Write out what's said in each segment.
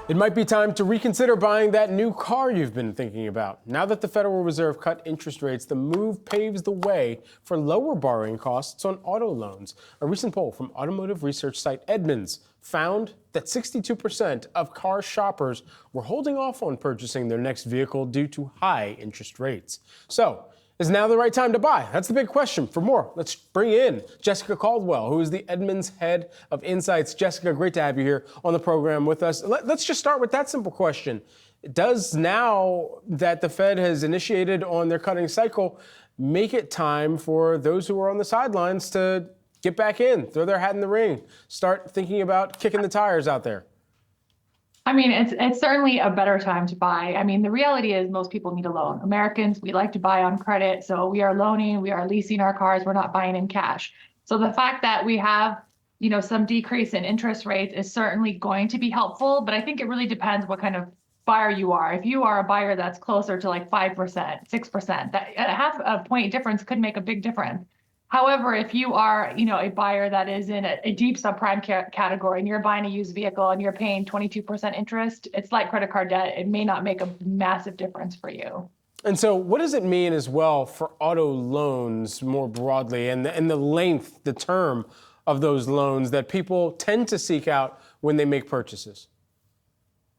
It might be time to reconsider buying that new car you've been thinking about. Now that the Federal Reserve cut interest rates, the move paves the way for lower borrowing costs on auto loans. A recent poll from automotive research site Edmunds found that 62% of car shoppers were holding off on purchasing their next vehicle due to high interest rates. So, is now the right time to buy? That's the big question. For more, let's bring in Jessica Caldwell, who is the Edmunds head of insights. Jessica, great to have you here on the program with us. Let's just start with that simple question. Does now that the Fed has initiated on their cutting cycle make it time for those who are on the sidelines to get back in, throw their hat in the ring, start thinking about kicking the tires out there? I mean, it's certainly a better time to buy. I mean, the reality is most people need a loan. Americans, we like to buy on credit. So we are loaning, we are leasing our cars, we're not buying in cash. So the fact that we have, some decrease in interest rates is certainly going to be helpful. But I think it really depends what kind of buyer you are. If you are a buyer that's closer to like 5%, 6%, that a half a point difference could make a big difference. However, if you are, a buyer that is in a deep subprime category and you're buying a used vehicle and you're paying 22% interest, it's like credit card debt. It may not make a massive difference for you. And so what does it mean as well for auto loans more broadly and the length, the term of those loans that people tend to seek out when they make purchases?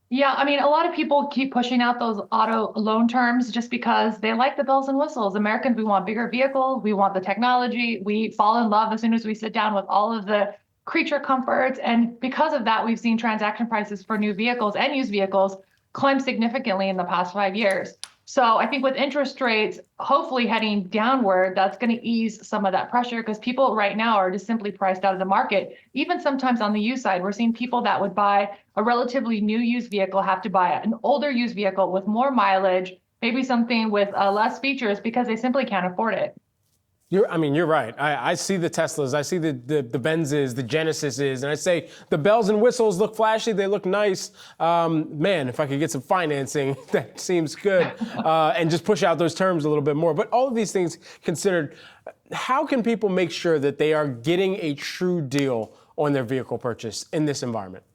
Yeah, I mean, a lot of people keep pushing out those auto loan terms just because they like the bells and whistles. Americans, we want bigger vehicles, we want the technology, we fall in love as soon as we sit down with all of the creature comforts. And because of that, we've seen transaction prices for new vehicles and used vehicles climb significantly in the past 5 years. So I think with interest rates hopefully heading downward, that's going to ease some of that pressure because people right now are just simply priced out of the market. Even sometimes on the used side, we're seeing people that would buy a relatively new used vehicle have to buy an older used vehicle with more mileage, maybe something with less features because they simply can't afford it. You're right. I see the Teslas, I see the Benzes, the Genesises, and I say the bells and whistles look flashy, they look nice. Man, if I could get some financing, that seems good, and just push out those terms a little bit more. But all of these things considered, how can people make sure that they are getting a true deal on their vehicle purchase in this environment?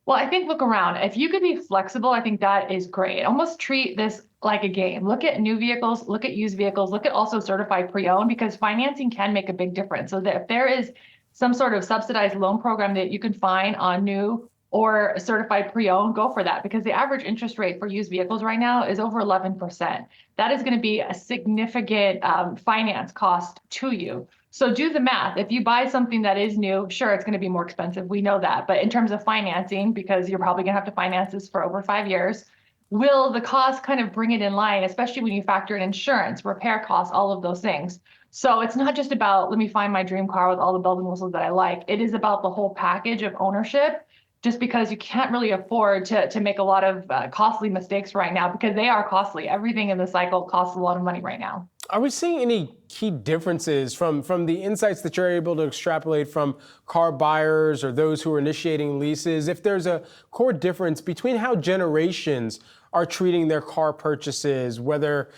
Well, I think look around. If you could be flexible, I think that is great. Almost treat this like a game. Look at new vehicles, look at used vehicles, look at also certified pre-owned because financing can make a big difference. So that if there is some sort of subsidized loan program that you can find on new or certified pre-owned, go for that because the average interest rate for used vehicles right now is over 11%. That is going to be a significant finance cost to you. So do the math. If you buy something that is new, sure, it's going to be more expensive. We know that. But in terms of financing, because you're probably going to have to finance this for over 5 years, will the cost kind of bring it in line, especially when you factor in insurance, repair costs, all of those things. So it's not just about, let me find my dream car with all the bells and whistles that I like. It is about the whole package of ownership, just because you can't really afford to make a lot of costly mistakes right now because they are costly. Everything in the cycle costs a lot of money right now. Are we seeing any key differences from the insights that you're able to extrapolate from car buyers or those who are initiating leases? If there's a core difference between how generations are treating their car purchases, whether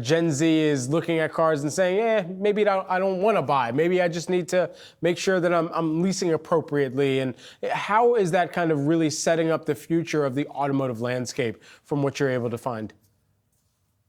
Gen Z is looking at cars and saying, maybe I don't want to buy. Maybe I just need to make sure that I'm leasing appropriately. And how is that kind of really setting up the future of the automotive landscape from what you're able to find?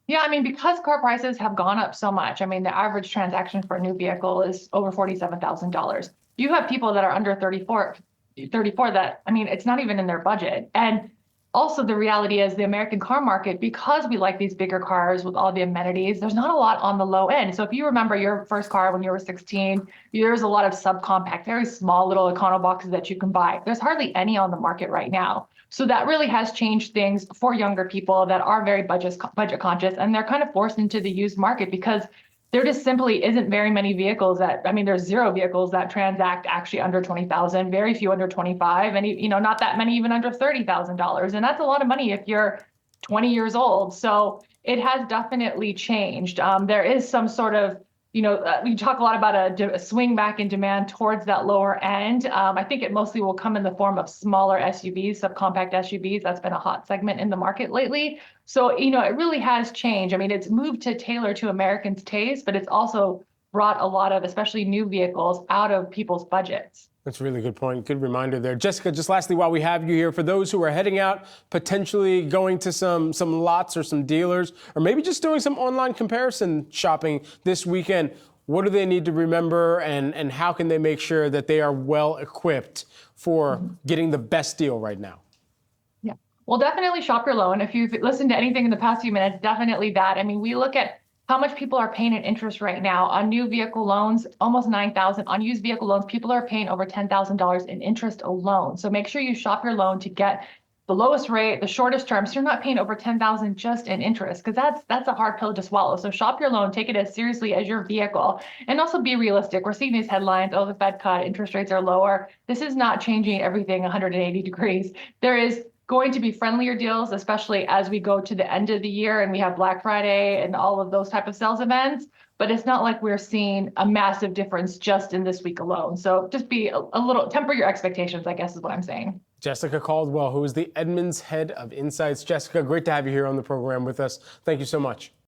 Yeah, I mean, because car prices have gone up so much, I mean, the average transaction for a new vehicle is over $47,000. You have people that are under 34 that, I mean, it's not even in their budget. And also the reality is the American car market, because we like these bigger cars with all the amenities, there's not a lot on the low end. So if you remember your first car when you were 16, there's a lot of subcompact, very small little econo boxes that you can buy. There's hardly any on the market right now. So that really has changed things for younger people that are very budget conscious, and they're kind of forced into the used market because there just simply isn't very many vehicles there's zero vehicles that transact actually under 20,000, very few under 25, and not that many even under $30,000. And that's a lot of money if you're 20 years old. So it has definitely changed. There is some sort of we talk a lot about a swing back in demand towards that lower end. I think it mostly will come in the form of smaller SUVs, subcompact SUVs. That's been a hot segment in the market lately. So, it really has changed. I mean, it's moved to tailor to Americans' taste, but it's also brought a lot of, especially new vehicles, out of people's budgets. That's a really good point. Good reminder there. Jessica, just lastly, while we have you here, for those who are heading out, potentially going to some lots or some dealers, or maybe just doing some online comparison shopping this weekend, what do they need to remember, and how can they make sure that they are well equipped for getting the best deal right now? Yeah, well, definitely shop your loan. If you've listened to anything in the past few minutes, definitely that. I mean, we look at how much people are paying in interest right now on new vehicle loans, almost 9,000. On used vehicle loans, people are paying over $10,000 in interest alone. So make sure you shop your loan to get the lowest rate, the shortest term, so you're not paying over 10,000 just in interest, because that's a hard pill to swallow. So shop your loan, take it as seriously as your vehicle, and also be realistic. We're seeing these headlines, oh, the Fed cut, interest rates are lower. This is not changing everything 180 degrees. There is going to be friendlier deals, especially as we go to the end of the year and we have Black Friday and all of those type of sales events. But it's not like we're seeing a massive difference just in this week alone. So just be a little, temper your expectations, I guess is what I'm saying. Jessica Caldwell, who is the Edmunds head of insights. Jessica, great to have you here on the program with us. Thank you so much.